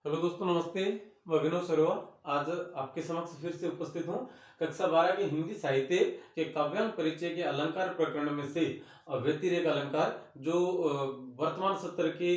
Hello दोस्तों, नमस्ते। मैं विनोद सरोवा आज आपके समक्ष फिर से उपस्थित हूँ। कक्षा 12 के हिंदी साहित्य के काव्यांग परिचय के अलंकार प्रकरण में से व्यतिरेक अलंकार जो वर्तमान सत्र के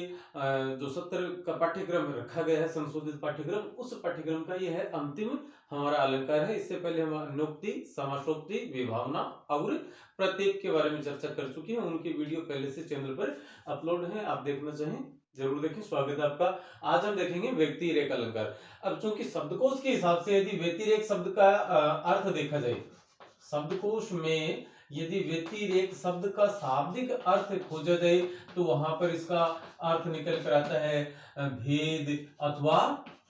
जो सत्र का पाठ्यक्रम रखा गया है, संशोधित पाठ्यक्रम, उस पाठ्यक्रम का यह है अंतिम हमारा अलंकार है। इससे पहले हम अन्योक्ति, समासोक्ति, विभावना और प्रत्येक के बारे में चर्चा कर चुके हैं। उनके वीडियो पहले से चैनल पर अपलोड है, आप देखना चाहें जरूर देखें। स्वागत है आपका। आज हम देखेंगे व्यतिरेक अलंकार। अब चूंकि शब्दकोश के हिसाब से यदि व्यतिरेक शब्द का अर्थ देखा जाए, शब्दकोश में यदि व्यतिरेक शब्द का शाब्दिक अर्थ खोजा जाए तो वहां पर इसका अर्थ निकल कर आता है भेद अथवा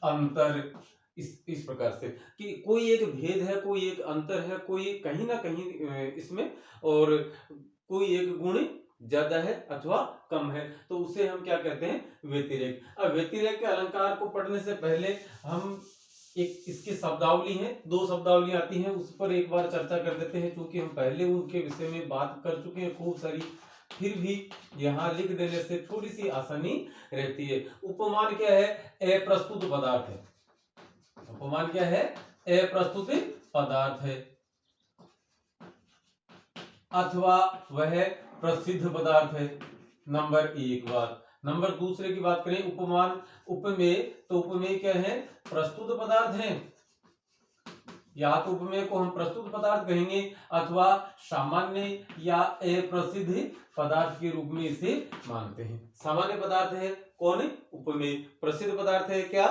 अंतर। इस प्रकार से कि कोई एक भेद है, कोई एक अंतर है, कोई कहीं ना कहीं इसमें और कोई एक गुण ज्यादा है अथवा कम है, तो उसे हम क्या कहते हैं? व्यतिरेक। अब व्यतिरेक के अलंकार को पढ़ने से पहले हम एक इसकी शब्दावली है, दो शब्दावली आती हैं, उस पर एक बार चर्चा कर देते हैं, क्योंकि हम पहले उनके विषय में बात कर चुके हैं खूब सारी। फिर भी यहाँ लिख देने से थोड़ी सी आसानी रहती है। उपमान क्या है? अप्रस्तुत पदार्थ है। उपमान क्या है? अप्रस्तुत पदार्थ है, अथवा वह प्रसिद्ध पदार्थ है। नंबर एक बात। नंबर दूसरे की बात करें, उपमान उपमेय, तो उपमेय क्या है? प्रस्तुत पदार्थ है। या तो उपमेय को हम प्रस्तुत पदार्थ कहेंगे अथवा सामान्य या अप्रसिद्ध पदार्थ के रूप में इसे मानते हैं। सामान्य पदार्थ है कौन? उपमेय। प्रसिद्ध पदार्थ है क्या?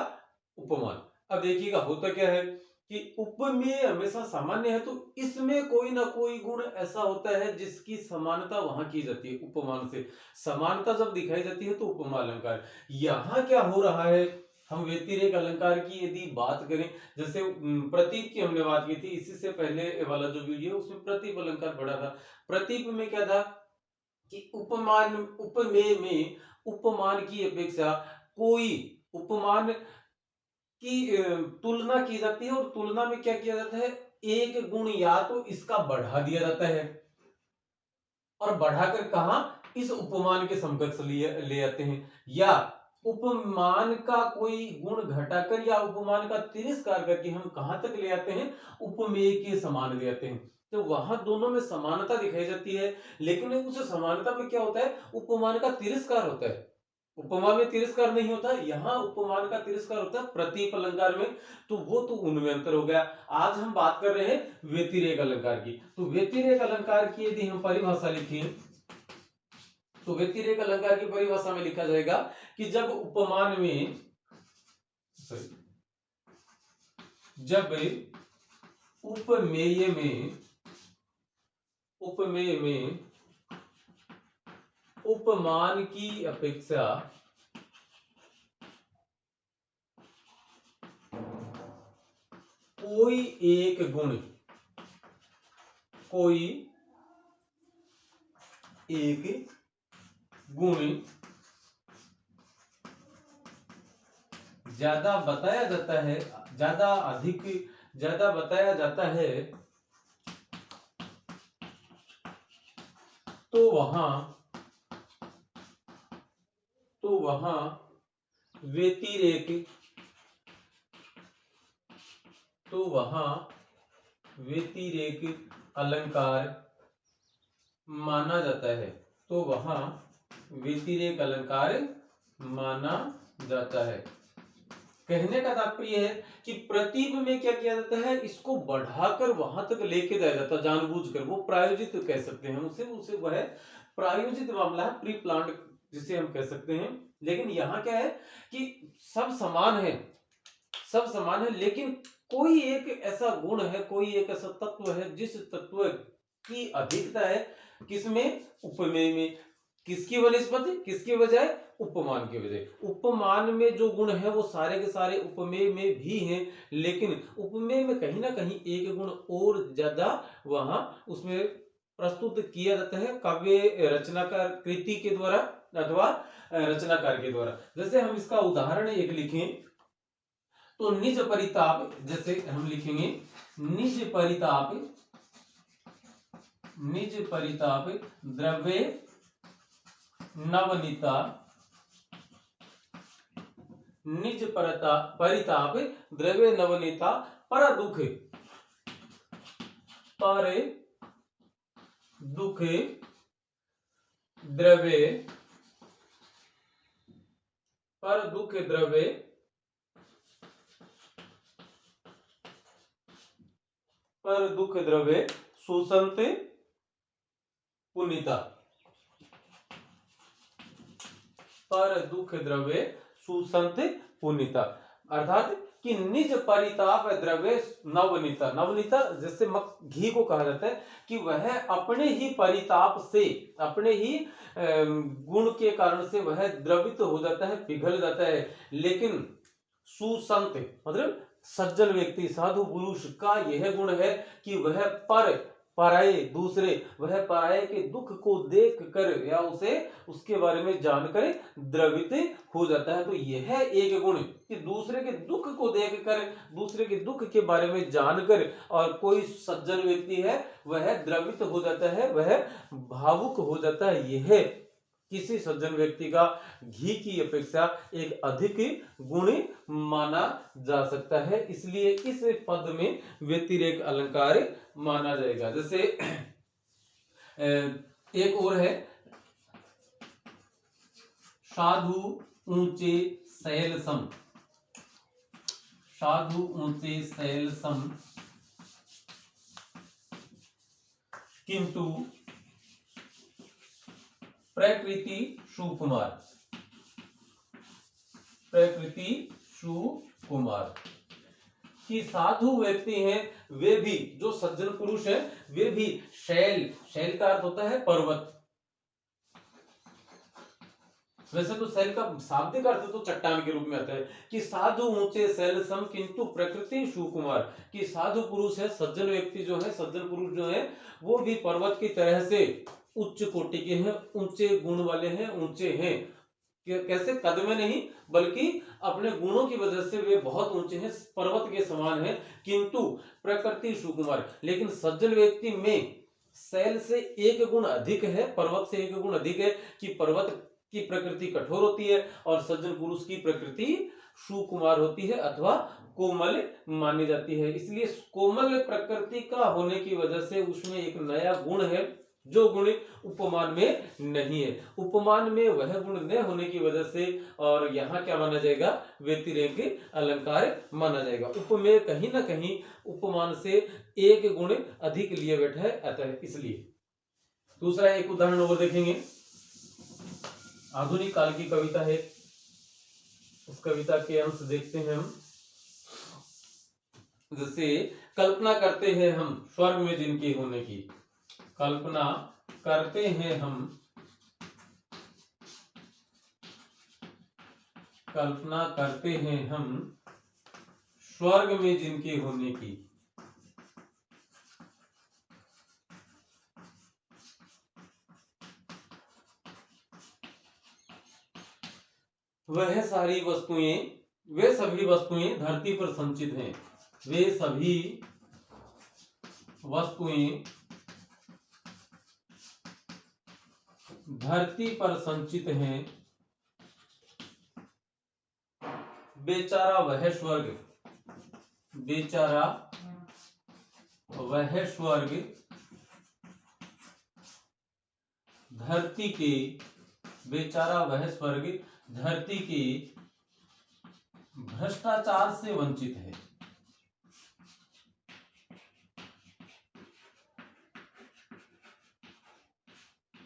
उपमान। अब देखिएगा होता क्या है कि उपमेय हमेशा सामान्य है, तो इसमें कोई ना कोई गुण ऐसा होता है जिसकी समानता वहां की जाती है। उपमान से समानता जब दिखाई जाती है तो उपमा अलंकार। यहां क्या हो रहा है? हम व्यतिरेक अलंकार की यदि बात करें, जैसे प्रतीक की हमने बात की थी, इसी से पहले वाला जो वीडियो उसमें प्रतीक अलंकार पढ़ा था। प्रतीक में क्या था कि उपमान उपमेय में उपमान की अपेक्षा कोई उपमान की तुलना की जाती है, और तुलना में क्या किया जाता है? एक गुण या तो इसका बढ़ा दिया जाता है, और बढ़ाकर कहा? इस उपमान के समकक्ष ले आते हैं, या उपमान का कोई गुण घटाकर या उपमान का तिरस्कार करके हम कहां तक ले आते हैं? उपमेय के समान ले आते हैं। तो वहां दोनों में समानता दिखाई जाती है, लेकिन उस समानता में क्या होता है? उपमान का तिरस्कार होता है। उपमा में तिरस्कार नहीं होता, यहां उपमान का तिरस्कार होता है प्रतीक अलंकार में। तो वो तो उनमें अंतर हो गया। आज हम बात कर रहे हैं व्यतिरेक अलंकार की। तो व्यतिरेक अलंकार की यदि हम परिभाषा लिखें, तो व्यतिरेक अलंकार की परिभाषा में लिखा जाएगा कि जब उपमान में जब उपमेय में उपमेय में उपमान की अपेक्षा कोई एक गुण, कोई एक गुण ज्यादा बताया जाता है, ज्यादा बताया जाता है, तो वहां व्यतिरेक व्यतिरेक अलंकार माना जाता है। तो वहां व्यतिरेक अलंकार माना जाता है। कहने का तात्पर्य है कि प्रतीक में क्या किया जाता है? इसको बढ़ाकर वहां तक लेके जाया जाता है जानबूझकर। वो प्रायोजित कह सकते हैं उसे उसे वह प्रायोजित मामला है, प्री प्लान्ड जिसे हम कह सकते हैं। लेकिन यहाँ क्या है कि सब समान है, सब समान है, लेकिन कोई एक ऐसा गुण है, कोई एक ऐसा तत्व है जिस तत्व की अधिकता है किसमें? उपमेय में। किसकी वनस्पति, किसके बजाय? उपमान के बजाय। उपमान में जो गुण है वो सारे के सारे उपमेय में भी हैं, लेकिन उपमेय में कहीं ना कहीं एक गुण और ज्यादा वहां उसमें प्रस्तुत किया जाता है काव्य रचनाकार कृति के द्वारा अथवा रचनाकार के द्वारा। जैसे हम इसका उदाहरण एक लिखें तो निज परिताप, जैसे हम लिखेंगे निज परिताप द्रव्य नवनीता निज परिताप द्रव्य नवनीता पर दुख द्रव्य पर दुख द्रव्य सुसंत पुनीता पर दुख द्रव्य सुसंत पुनीता। अर्थात कि निज परिताप द्रव्य नवनीता, नवनीता जैसे घी को कहा जाता है कि वह अपने ही परिताप से, अपने ही गुण के कारण से वह द्रवित हो जाता है, पिघल जाता है। लेकिन सुसंत मतलब सज्जन व्यक्ति, साधु पुरुष का यह गुण है कि वह पराये दूसरे, वह पराये के दुख को देख कर या उसे उसके बारे में जानकर द्रवित हो जाता है। तो यह एक गुण कि दूसरे के दुख को देखकर, दूसरे के दुख के बारे में जानकर और कोई सज्जन व्यक्ति है वह द्रवित हो जाता है, वह भावुक हो जाता है। यह किसी सज्जन व्यक्ति का घी की अपेक्षा एक अधिक गुण माना जा सकता है, इसलिए इस पद में व्यतिरेक अलंकार माना जाएगा। जैसे एक और है, साधु ऊंचे सैल सम, साधु ऊंचे सैल सम किंतु प्रकृति सुकुमार, प्रकृति सुकुमार कि साधु व्यक्ति हैं वे भी, जो सज्जन पुरुष हैं वे भी शैल, शैल का अर्थ होता है पर्वत। वैसे तो शैल का शाब्दिक अर्थ तो चट्टान के रूप में आता है कि साधु ऊंचे शैल सम किंतु प्रकृति सुकुमार, कि साधु पुरुष है, सज्जन व्यक्ति जो है, सज्जन पुरुष जो है वो भी पर्वत की तरह से उच्च कोटि के हैं, ऊंचे गुण वाले हैं, ऊंचे हैं। कैसे? कद में नहीं बल्कि अपने गुणों की वजह से वे बहुत ऊंचे हैं, पर्वत के समान हैं। किंतु प्रकृति सुकुमार, लेकिन सज्जन व्यक्ति में शैल से एक गुण अधिक है, पर्वत से एक गुण अधिक है कि पर्वत की प्रकृति कठोर होती है और सज्जन पुरुष की प्रकृति सुकुमार होती है अथवा कोमल मानी जाती है। इसलिए कोमल प्रकृति का होने की वजह से उसमें एक नया गुण है जो गुण उपमान में नहीं है। उपमान में वह गुण न होने की वजह से और यहाँ क्या माना जाएगा? व्यतिरेक अलंकार माना जाएगा। उपमेय कहीं ना कहीं उपमान से एक गुण अधिक लिए बैठा है, अतः इसलिए। दूसरा एक उदाहरण और देखेंगे, आधुनिक काल की कविता है, उस कविता के अंश देखते हैं हम। जैसे कल्पना करते हैं हम स्वर्ग में जिनके होने की, कल्पना करते हैं हम, कल्पना करते हैं हम स्वर्ग में जिनके होने की, वह सारी वस्तुएं, वे सभी वस्तुएं धरती पर संचित हैं, वे सभी वस्तुएं धरती पर संचित हैं, बेचारा वह स्वर्ग, बेचारा वह स्वर्ग धरती के, बेचारा वह स्वर्ग धरती के भ्रष्टाचार से वंचित है।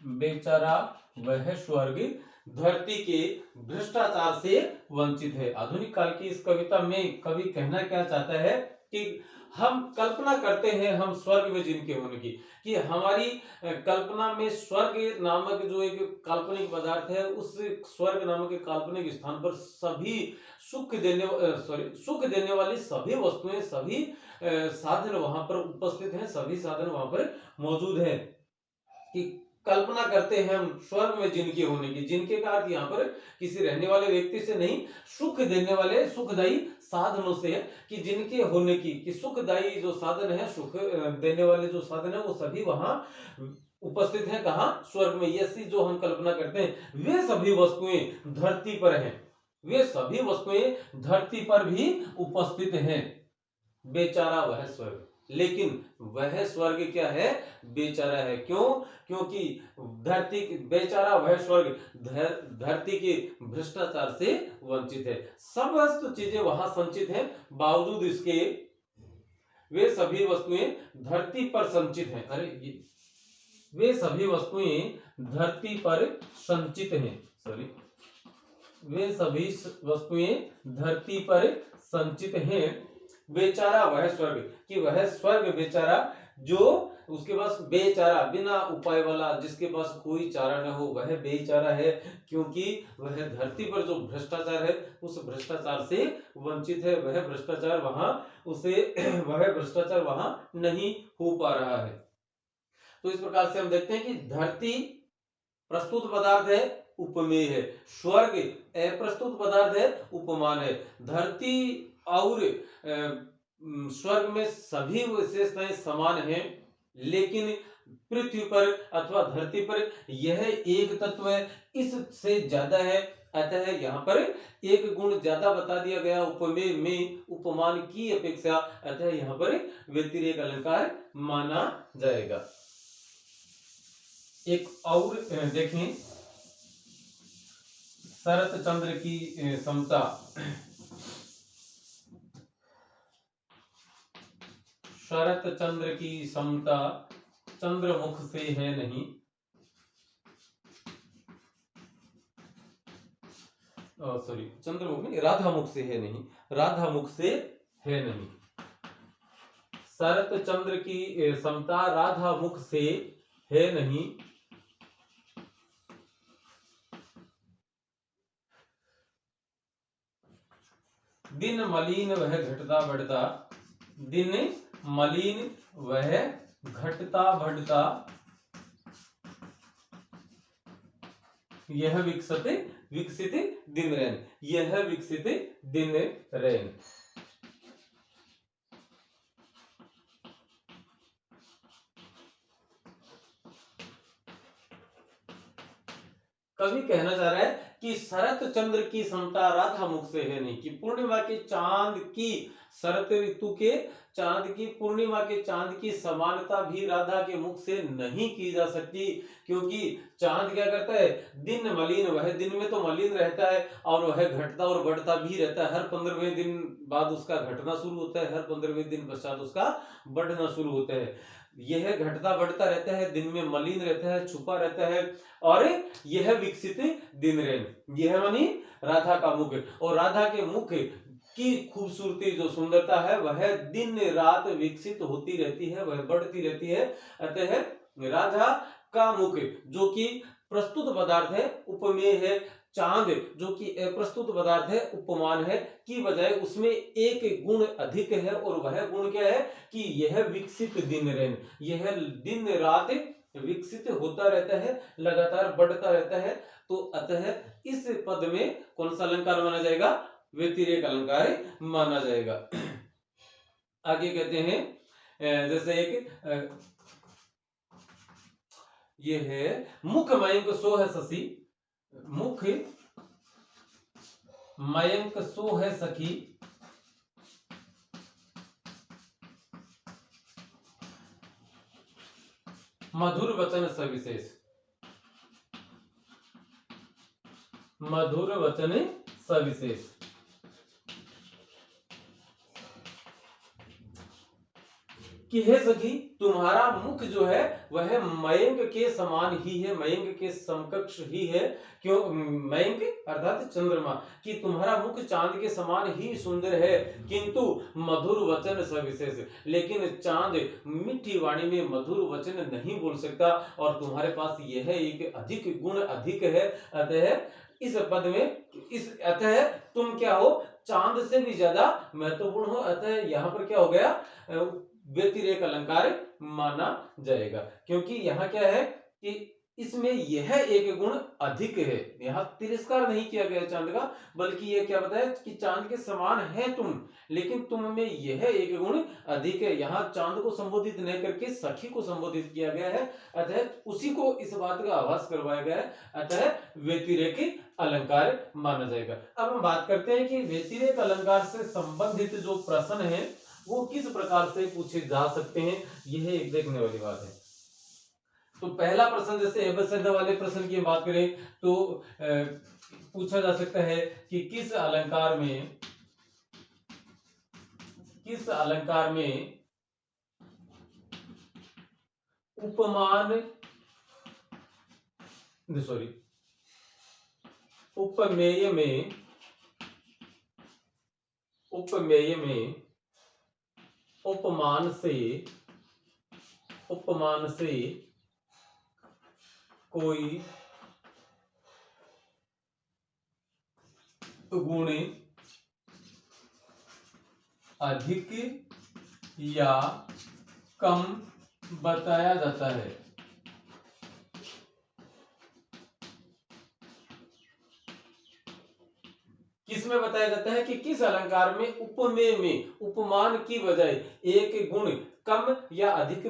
बेचारा वह स्वर्ग धरती के भ्रष्टाचार से वंचित है। आधुनिक काल की इस कविता में कवि कहना क्या चाहता है कि हम कल्पना करते हैं हम स्वर्ग में जिनके होने की, कि हमारी कल्पना में स्वर्ग नामक जो एक काल्पनिक पदार्थ है, उस स्वर्ग नामक काल्पनिक स्थान पर सभी सुख देने वाली सभी वस्तुएं, सभी साधन वहां पर उपस्थित हैं, सभी साधन वहां पर मौजूद हैं। कि कल्पना करते हैं हम स्वर्ग में जिनके होने की, जिनके का अर्थ यहाँ पर किसी रहने वाले व्यक्ति से नहीं, सुख देने वाले सुखदायी साधनों से है, कि जिनके होने की, कि सुखदायी जो साधन है, सुख देने वाले जो साधन है वो सभी वहां उपस्थित हैं। कहाँ? स्वर्ग में। ऐसी जो हम कल्पना करते हैं वे सभी वस्तुएं धरती पर हैं, वे सभी वस्तुएं धरती पर भी उपस्थित हैं, बेचारा वह स्वर्ग। लेकिन वह स्वर्ग क्या है, बेचारा है। क्यों? क्योंकि धरती बेचारा वह स्वर्ग धरती के भ्रष्टाचार से वंचित है। समस्त चीजें वहां संचित हैं, बावजूद इसके वे सभी वस्तुएं धरती पर संचित हैं। अरे ये वे सभी वस्तुएं धरती पर संचित हैं, सॉरी, वे सभी वस्तुएं धरती पर संचित हैं, बेचारा वह स्वर्ग, कि वह स्वर्ग बेचारा जो उसके पास बेचारा बिना उपाय वाला, जिसके पास कोई चारा न हो, वह बेचारा है। क्योंकि वह धरती पर जो भ्रष्टाचार है उस भ्रष्टाचार से वंचित है, वह भ्रष्टाचार वहां उसे वह भ्रष्टाचार वहां नहीं हो पा रहा है। तो इस प्रकार से हम देखते हैं कि धरती प्रस्तुत पदार्थ है, उपमेय है। स्वर्ग अप्रस्तुत पदार्थ है, उपमान है। धरती और स्वर्ग में सभी विशेषताएं समान हैं, लेकिन पृथ्वी पर अथवा धरती पर यह एक तत्व है, इससे ज्यादा है। अतः यहाँ पर एक गुण ज्यादा बता दिया गया उपमेय में उपमान की अपेक्षा, अतः यहाँ पर व्यतिरेक अलंकार माना जाएगा। एक और देखें, शरत चंद्र की समता। शरत चंद्र की समता चंद्रमुख से है नहीं, सॉरी, चंद्रमुख नहीं, राधामुख से है नहीं, राधामुख से है नहीं। शरत चंद्र की समता राधामुख से है नहीं। दिन मलिन वह घटता बढ़ता, दिन मलिन वह घटता बढ़ता, यह विकसित दिन रैन, यह विकसित दिन रैन। कवि कहना चाह रहा है कि शरत चंद्र की समता राधा मुख से है नहीं, कि पूर्णिमा के चांद की, शरत ऋतु के चांद की, पूर्णिमा के चांद की समानता भी राधा के मुख से नहीं की जा सकती। क्योंकि चांद क्या करता है, दिन मलिन, वह दिन में तो मलिन रहता है और वह घटता और बढ़ता भी रहता है। हर 15वें दिन बाद उसका घटना शुरू होता है, हर 15वें दिन पश्चात उसका बढ़ना शुरू होता है। यह घटता बढ़ता रहता है, दिन में मलिन रहता है, छुपा रहता है, और यह विकसित दिन रैन, यह मानी राधा का मुख, और राधा के मुख की खूबसूरती जो सुंदरता है वह दिन रात विकसित होती रहती है, वह बढ़ती रहती है। अतः राधा का मुख जो कि प्रस्तुत पदार्थ है, उपमेय है, चांद जो कि अप्रस्तुत पदार्थ है, उपमान है, की बजाय उसमें एक गुण अधिक है, और वह गुण क्या है कि यह विकसित दिन रैन, यह दिन रात विकसित होता रहता है, लगातार बढ़ता रहता है। तो अतः इस पद में कौन सा अलंकार माना जाएगा, व्यतिरेक अलंकार माना जाएगा। आगे कहते हैं, जैसे एक ये है, मुख मयंक सो है शशि, मुख मयंक सो है सखी, मधुर वचन सविशेष, मधुर वचन सविशेष। कि हे सखी, तुम्हारा मुख जो है वह मयंक के समान ही है, मयंक के समकक्ष ही है। क्यों? मयंक अर्थात चंद्रमा, कि तुम्हारा मुख चांद के समान ही सुंदर है, किंतु मधुर वचन सविशेष, लेकिन चांद मीठी वाणी में मधुर वचन नहीं बोल सकता, और तुम्हारे पास यह एक अधिक गुण अधिक है। अतः इस पद में अतः तुम क्या हो, चांद से भी ज्यादा महत्वपूर्ण हो। अतः यहाँ पर क्या हो गया, व्यतिरेक अलंकार माना जाएगा। क्योंकि यहाँ क्या है कि इसमें यह एक गुण अधिक है, यहाँ तिरस्कार नहीं किया गया चांद का, बल्कि यह क्या बताया कि चांद के समान है तुम, लेकिन तुम में यह एक गुण अधिक है। यहाँ चांद को संबोधित नहीं करके सखी को संबोधित किया गया है, अतः उसी को इस बात का आभास करवाया गया है। अतः व्यतिरेक अलंकार माना जाएगा। अब हम बात करते हैं कि व्यतिरेक अलंकार से संबंधित जो प्रश्न है वो किस प्रकार से पूछे जा सकते हैं, यह एक देखने वाली बात है। तो पहला प्रश्न, जैसे एबसंध वाले प्रश्न की बात करें तो पूछा जा सकता है कि किस अलंकार में उपमेय में उपमान से कोई गुण अधिक या कम बताया जाता है। किसमें बताया जाता है कि किस अलंकार में उपमेय में उपमान की बजाय एक गुण कम या अधिक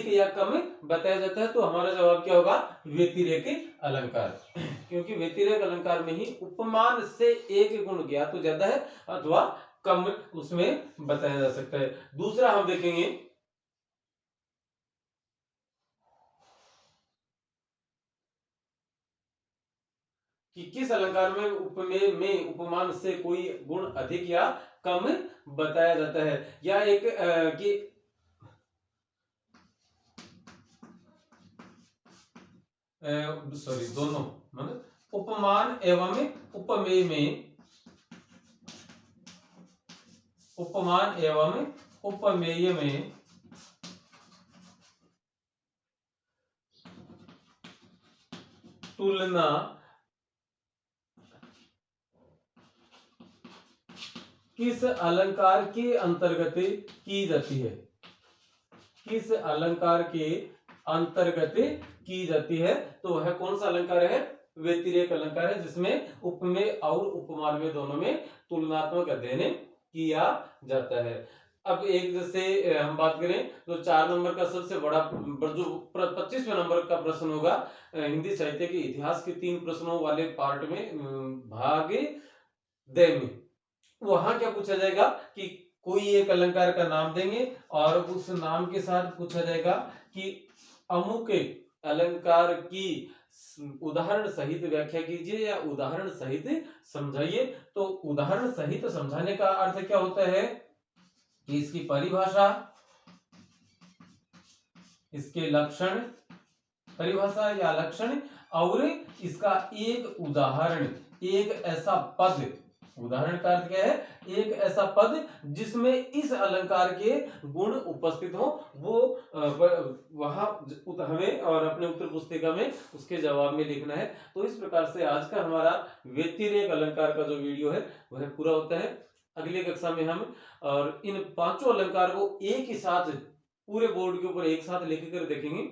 या कम बताया जाता है। तो हमारा जवाब क्या होगा? व्यतिरेक अलंकार। क्योंकि व्यतिरेक अलंकार में ही उपमान से एक गुण या तो ज्यादा है अथवा कम उसमें बताया जा सकता है। दूसरा हम देखेंगे कि किस अलंकार में उपमेय में उपमान से कोई गुण अधिक या कम बताया जाता है, या एक कि दोनों मतलब उपमान एवं उपमेय में तुलना किस अलंकार के अंतर्गत की जाती है? किस अलंकार के अंतर्गत की जाती है? तो वह कौन सा अलंकार है? व्यतिरेक अलंकार है, जिसमें उपमेय और उपमान में दोनों में तुलनात्मक अध्ययन किया जाता है। अब एक जैसे हम बात करें तो 4 नंबर का सबसे बड़ा जो 25वें नंबर का प्रश्न होगा हिंदी साहित्य के इतिहास के 3 प्रश्नों वाले पार्ट में भाग द में, वहां क्या पूछा जाएगा कि कोई एक अलंकार का नाम देंगे और उस नाम के साथ पूछा जाएगा कि अमुक अलंकार की उदाहरण सहित व्याख्या कीजिए या उदाहरण सहित समझाइए। तो उदाहरण सहित समझाने का अर्थ क्या होता है कि इसकी परिभाषा, इसके लक्षण, परिभाषा या लक्षण, और इसका एक उदाहरण, एक ऐसा पद। उदाहरण का अर्थ क्या है? एक ऐसा पद जिसमें इस अलंकार के गुण उपस्थित हो, वो वहां हमें और अपने उत्तर पुस्तिका में उसके जवाब में लिखना है। तो इस प्रकार से आज का हमारा व्यतिरेक अलंकार का जो वीडियो है वह पूरा होता है। अगली कक्षा में हम और इन 5 अलंकार को एक ही साथ पूरे बोर्ड के ऊपर एक साथ लिख कर देखेंगे।